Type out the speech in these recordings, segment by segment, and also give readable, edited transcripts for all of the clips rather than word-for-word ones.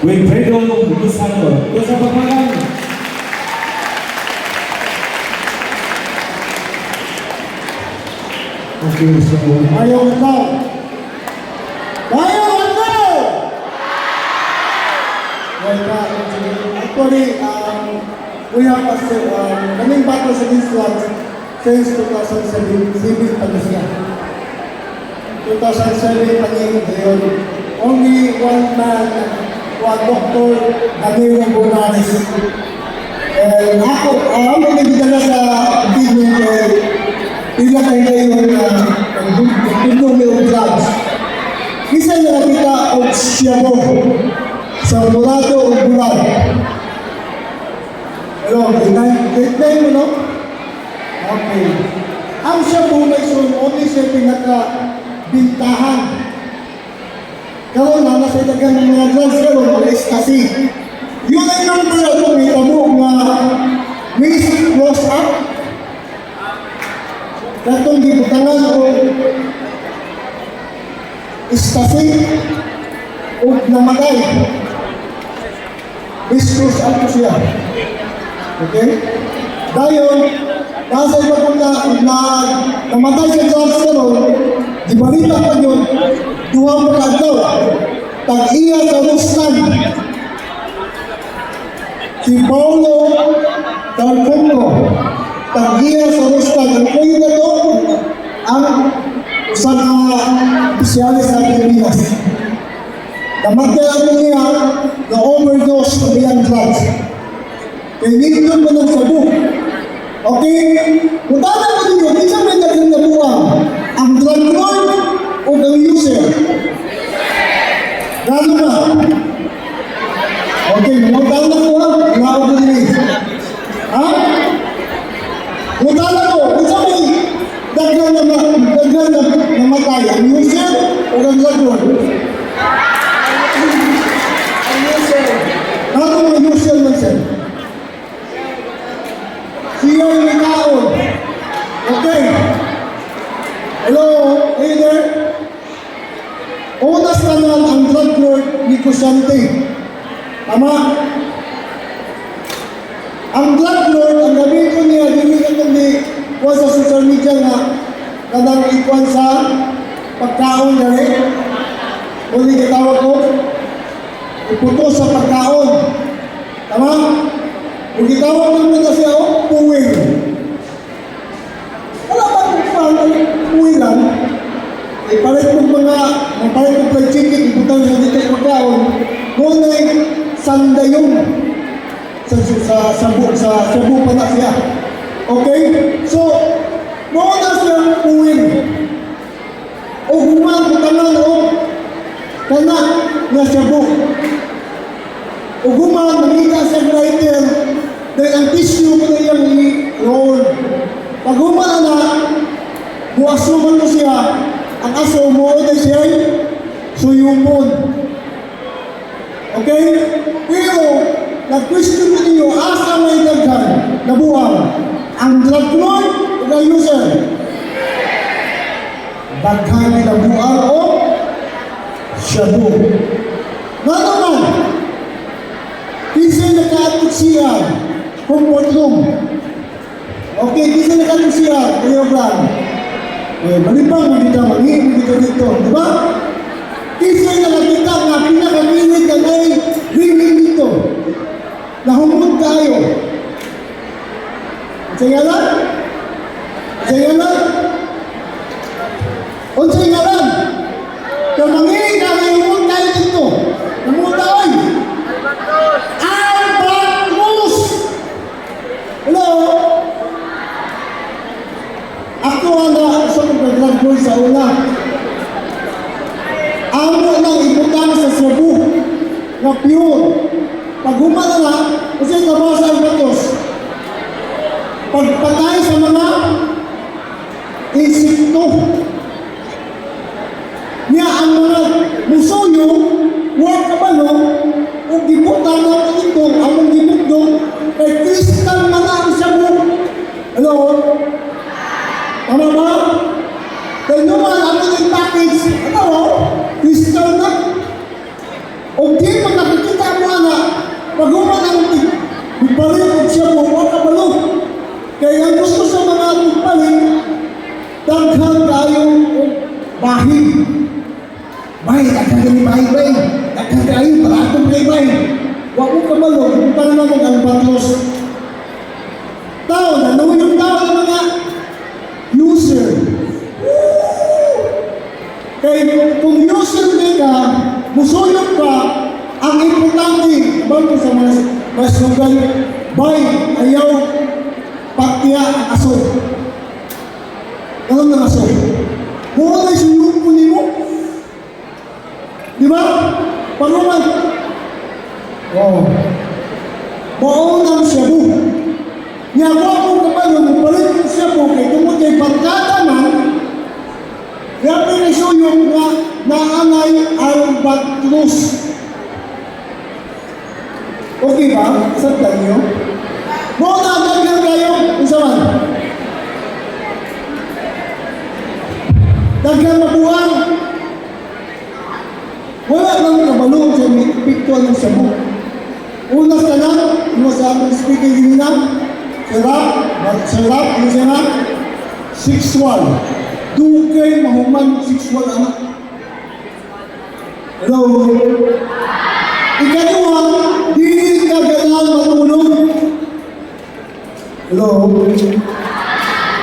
Wilfredo Luzano. Ito sa pagmalang. Okay, so ayaw na. Ayaw na! Actually, we have kaming battles against drugs since 2007 pa na siya. 2007 pa niya yun. Only one man, one doctor, Danilo Bonanes. And ako nagdala sa bigyan pila kayo yung drugs. Isa na nakita o siya mo sa Murado o Bulag. Hello, name mo, no? Okay. Ang siya po may only siya pinaka-bintahan. Karoon na, nasa dagang mga drugs karoon, mga ecstasy. Yun ay number ako, may tamo nga Miss Cross Up. Katong gibutangan o ecstasy o namatay. Miss Cross Up ko siya. Okay? Dayon, nasa iba kong namatay sa drugs karoon, di balita pa yun, duha mo kagdaw, tag-iya sa Ruslan. Si Paulo Dalfonso, tag-iya sa Ruslan. Ang kuyo na to, ang usang opisyalis sa Pilipinas. Namatay niya na overdose sa iyang drugs. Kaya hindi mo ng sabu. Okay? Mutana mo ninyo, di siya may dagang nabuang. Ang drug lord o ang user. Gano na? Okay, mutana ko ha? Inaw ko din. Ha? Mutana ko, di siya may dagang namatay. Ang user o ang drug lord? Ang user. Gano ang user man siya? Siya yung taon. Okay. Hello, hey there. Unas na naman ang drug lord ni Kusante. Tama? Ang drug lord, ang gabi ko niya, dinigatan ni kuha sa social media nga kadang ikuan sa pagkaon na rin. Muli kitawag ko, iputo sa pagkaon. Tama? Kung itawag naman na siya, puwing. Wala ba kung puwing lang? Ipalit kong mapalit kong fried chicken, iputan sa dito yung pagkaon, muna yung sandayong sa sabu pa na siya. Okay? So, muna siya puwing. O human, tanan o kana na sabu. O human, mamita sa writer, dahil ang tissue ko na iyang i-roll. Pag humana na, buwasuman mo siya, ang aso mo na siya ay suyumon. Okay? Pero, nag-question mo niyo, asa may daghan na buwang? Ang drug lord o ang user? Daghan na buwang o shabu. Nga naman, kisay nakaatid siya, comfort room. Okay, kisay nakaatid siya, kayo plan. Malibang mo dito, magiging dito dito, di ba? Kisay nakakita nga, pinakaminig ka na ringing dito. Nahumod tayo. Unsay ngalan? Unsay ngalan? Unsay ngalan? Kamanginig ka, nahumod tayo dito. Nahumod tayo. Albatros! Hello? Ako ang sa pagkagrag ko sa una. Amo nang ibutang sa sabu na pure. Pag humana na, kasi trabaho sa albatros. Pagpatay sa mga insekto. Niya ang mga musuyo, huwag kabalo, kung gibutang na ito, among gibutong, kay kristal mga ang sabu. Hello? Tama ba? Dahil naman, ang package, ano, kristal na. O di mo nakikita Pag-uman ang ipalit siya mo, huwag kabalo. Kaya ang gusto sa mga ipalit, daghan tayo bahin. Bahin, daghan kami bahin. Daghan tayo, paratong kay bahin. Huwag mo kabalo, kung para naman ang batlos. Tao, nanawin yung tao ng mga user. Kaya kung user ka, musulog ka, ang importante, bago sa mga slogan, bay, ayaw, pakya, aso. Anong ng aso? Kung ano yung sulog po mo? Di ba? Panuman. Oh. Maunang siya po. Yawa ko kapag palit siya po, kaya kung kay pagkata man, kaya pinisuyong na naanay albatros. Okay ba? Saktan niyo? Muna, daghan kayo. Isa man. Daghan mabuhan. Wala nang kabalo sa picture ng sabu. Una sa lang, ano sa aking speaking din na, sarap, ano siya na, 6-1. Dugay mahuman 6-1 anak. Hello? Ikaduha, dili ka ganahan matulog. Hello?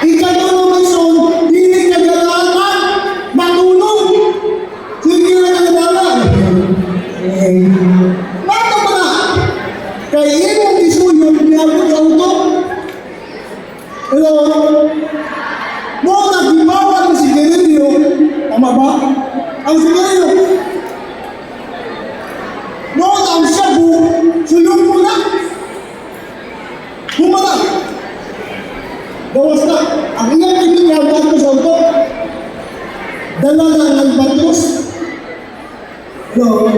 Ikaduha, Mason, dili ka ganahan matulog. Sige na nagdala. Bato ba na? Kaya imong isuyod, niyabot sa utok. Hello? Mo nagibawal si Gerilio. Tama ba? Ang sigarilyo. Noon ang sabu, suyong mo na. Humana. Gawas na. Ang iyang kinigyawan ko sa utok. Dala na ng batros. No.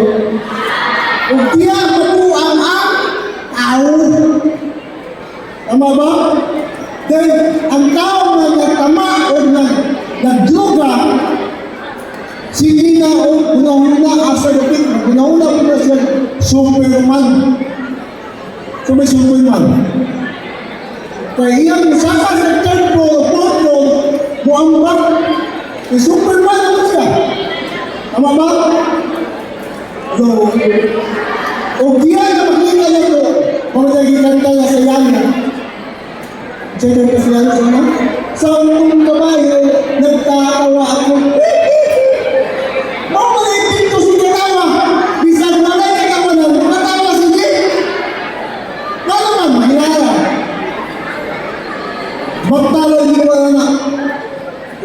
Kung tiya mabuang ang tao. Tama ba? Dahil ang tao na nagtama o nagdruga, sige na o una-una asa lupit, una-una po na siya Superman. So may Superman. Kaya iyang saka sa third floor, buang-bak, may Superman naman siya. Tama ba? So, o diyan na makita niya ko, kung nagkikanta niya sa yana, siya kasi yan sana, sa unong kabayo, nagtatawa ako, magtalo yung wala na.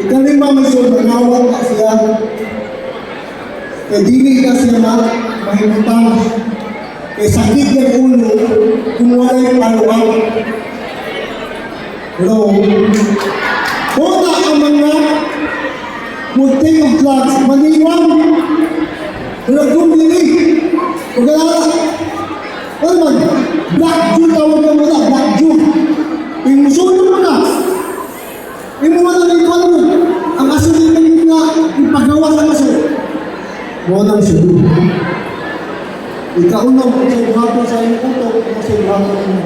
Ikalima may sold, nangawal ka siya. Kaya dili ka siya na mahimutang. Kaya sakit ng ulo, kung wala yung paluaw. Hello? Una ang mga multi of drugs, maniwang. Wala kong dili. Pagkalala. Ano man? Black Jew tawag ka muna, Black Jew. Imusunod mo na. Imuwan na rin mo. Ang aso din na ipagawa sa aso. Muna ang siya. Ikauna mo sa buhato sa iyong utok o sa buhato mo.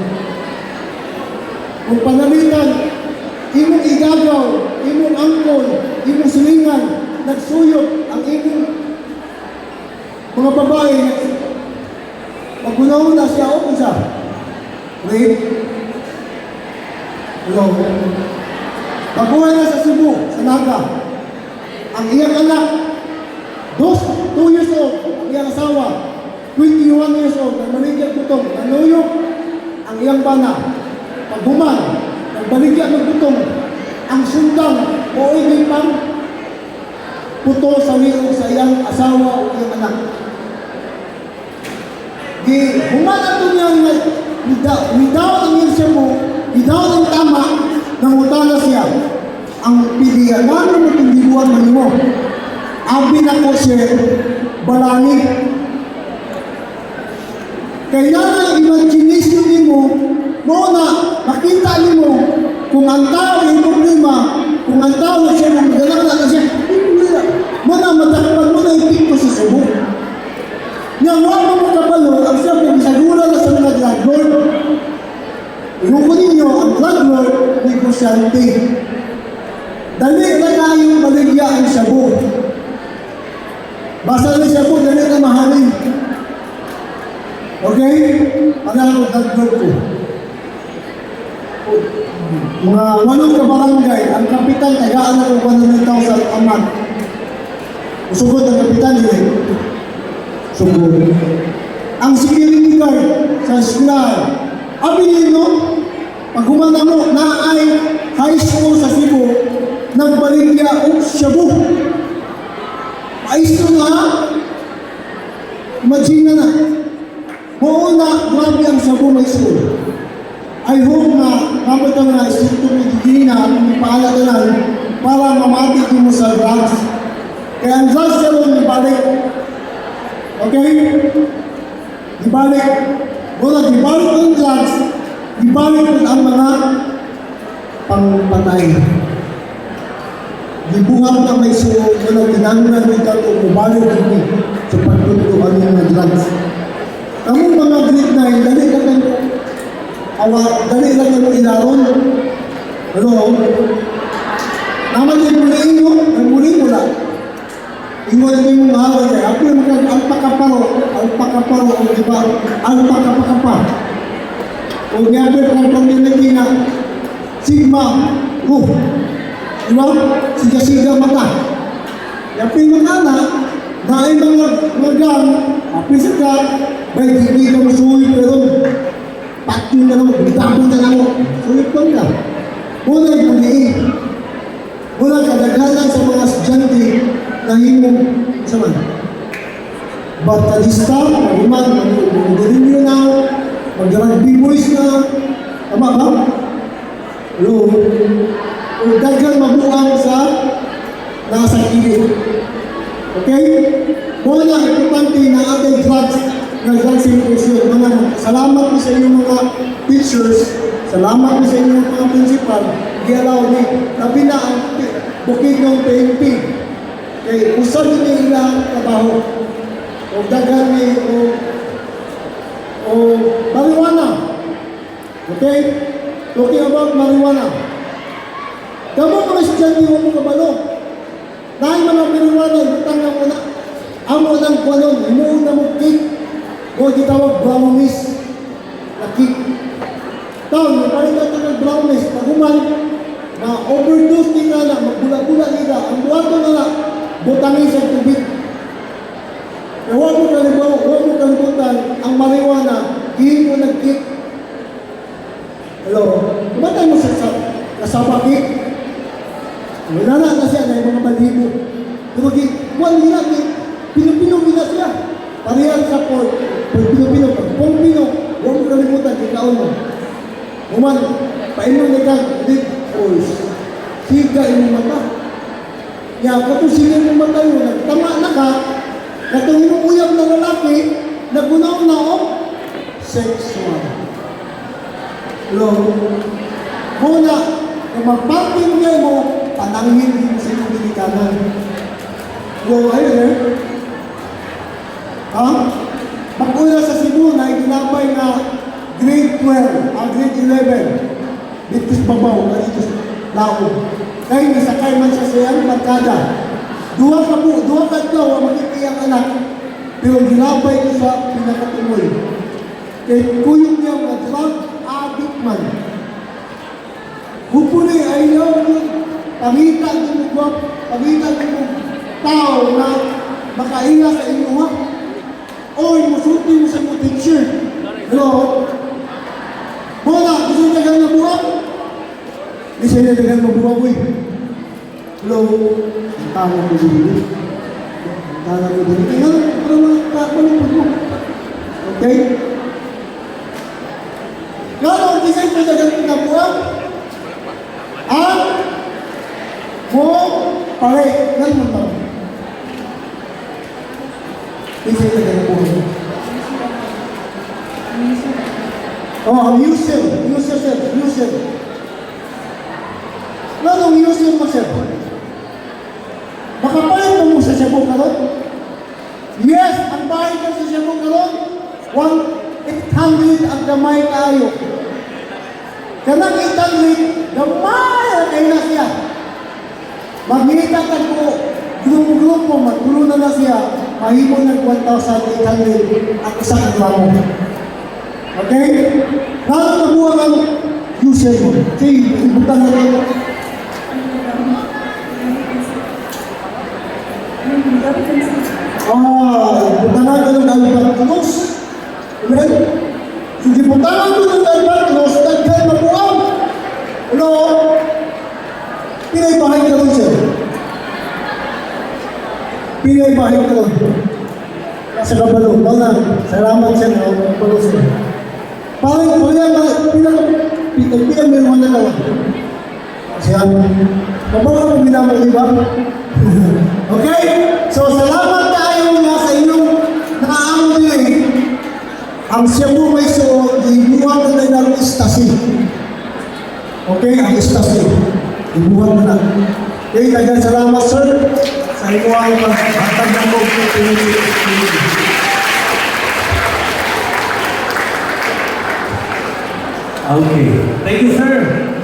Kung panalitan, imong igagaw, imong angkol, imong silingan, nagsuyot ang imong mga babae. Pag-una-una siya o kung siya. Wait. Hello. Pagbuhay na sa Cebu, sa Naga, ang iyang anak, 2 years old, ang iyang asawa, 21 years old, nagbaligya putong, nanuyok ang iyang bana. Pagbuman, nagbaligya ng putong, ang sundang o hindi pang puto sa liog sa iyang asawa o iyang anak. Di, humana ito niya without ang iyang siya mo, without ang tama, nangutana siya. Ang pilihan namin mo tindibuan mo. Abi na ko siya, balani. Kaya na imagination mo, na makita mo kung ang tao yung problema, kung ang tao siya mong magalang na siya, muna matakpan mo na yung pito sa subo. Nga wala mo kabalo, ang siya kung isagura na sa negosyante. Dali na tayong maligya ang shabu. Basta na shabu, dali na mahalin. Okay? Ano ako dagdag ko? Mga walong kabarangay, ang kapitan, tagaan ako 100,000 a month. Usugod ang kapitan, yun. Sugod. Ang security guard sa eskwelahan, abilino, pag humana mo, na ay high school sa Cebu, nagbaligya o shabu. Maestro na, imagine na. Oo na, grabe ang shabu high school. I hope na kapag ang mga istrito ni Gina at may paalala para mamati mo sa drugs. Kaya ang drugs sa loob, ibalik. Okay? Ibalik. Wala, ibalik ang drugs. Ibalik ang mga pangpatay. Dibungang na may suo, wala tinangan dito at umabalik dito sa pagtutuan ng mga drugs. Kamu mga grade 9, dali ka kayo dali lang yung ilaron. Ano? Naman yung muli inyo, ang muli mula. Ingo na yung mga awal niya. Ako yung mga alpakaparo, o diba? Alpakapakapa. O niyabi ang community na Sigma, diba? Siga-siga mata. Yapin mga anak, dahil mga gang, apis ka, may hindi ka masuwi pero patin ka naman, bitapon ka naman. Sulit pa ka. Muna yung pag-iig. Muna kadaghanan sa mga estudyante na himong saman. Batadista, mag-iman, mag-dirinyo na, mag-rugby boys na. Tama ba? Hello? O dagang mabuang sa nasa kilid. Okay? Muna, importante na ating drugs nag-symposium. Salamat po sa inyong mga teachers, salamat po sa inyong mga principal, i-allow ni labi na ang bukid ng PNP. Kaya usap din ilang trabaho o dagan ni o marijuana. Okay? Talking about marijuana. Kamu mga estudyante mo mo kabalo. Dahil man ang marijuana, ibutang na muna. Ang unang kwanon, imuuna mo cake. O gitawag brownies na cake. Taon, napalit natin ng brownies. Pag-uman, na-overdose din na magbula-bula nila. Ang buwato na na, butangin sa tubig. Kaya huwag mo kalimutan, ang marijuana, hihin mo ng cake. Hello? Kumatay mo sa kasama cake. Wala na siya na yung mga balibo. Pero huwag nila, pinupino nila siya. Parehang sa port, Pino-Pino, pag-Pino, huwag mo kalimutan, ikaw mo. Uman, painom na kang dead horse. Siga yung mata. Kaya sige yung mata yun, nagtama na ka, katong inuuyab ng lalaki, nagunaw na o, sexual. Hello? Muna, kung magpapin niya mo, panangin mo sa iyong binikanan. Hello, are you there? Ha? Pag-una sa Cebu na itinapay na grade 12, grade 11, dito sa babaw, dito sa laog. Dahil nasakay man sa siyang barkada. Duha ka daw ang makikiyang anak, pero ginapay ko sa pinakatuloy. Kaya kuyong niya na drug addict man. Hupuli ayaw yung pangita ng tao na makainga sa inyo ha. Oy, musuti mo sa mga teacher. Hello? Muna, gusto niya ganyan mabuha? Hindi siya niya ganyan mabuha, boy. Hello? Ang tama ko din. Ang tama ko din. Tingnan, para malupod mo. Okay? Kano, hindi siya niya ganyan mabuha? Mo, pare, ganyan mo. Hindi siya ganyan mabuha. Oh, use yourself. Nanong use yourself? Makapalit mo sa Cebu karon? Yes, ang bahay ka sa Cebu karon, 1,800 ang gamay kaayo. Kanang Stanley, gamay ang kayo na siya. Magmita ka po, grupo-grupo, magtulo na siya, mahimo ng 1,800 at isang aglamo. Okay? Nalo na buwan ang user mo. Sige, ibutan na rin. Ibutan na rin ang Albatros. Amen? Sige, ibutan na rin ang Albatros, daghan mabuang. Ano? Pinay-bahay ka rin siya. Pinay-bahay ka rin. Sa kabalo, wala. Salamat siya na kabalo siya. Parang pinag meron na naman. Siya, mabaka mo binamang iba. Okay? So, salamat tayo nga sa inyong nakaamon nyo eh. Ang siya po may so, ibuhan na tayo ng istasi. Okay? Ang istasi. Ibuhan na na. Okay, kaya salamat sir sa inyong paghatag ng mga Okay. Thank you, sir.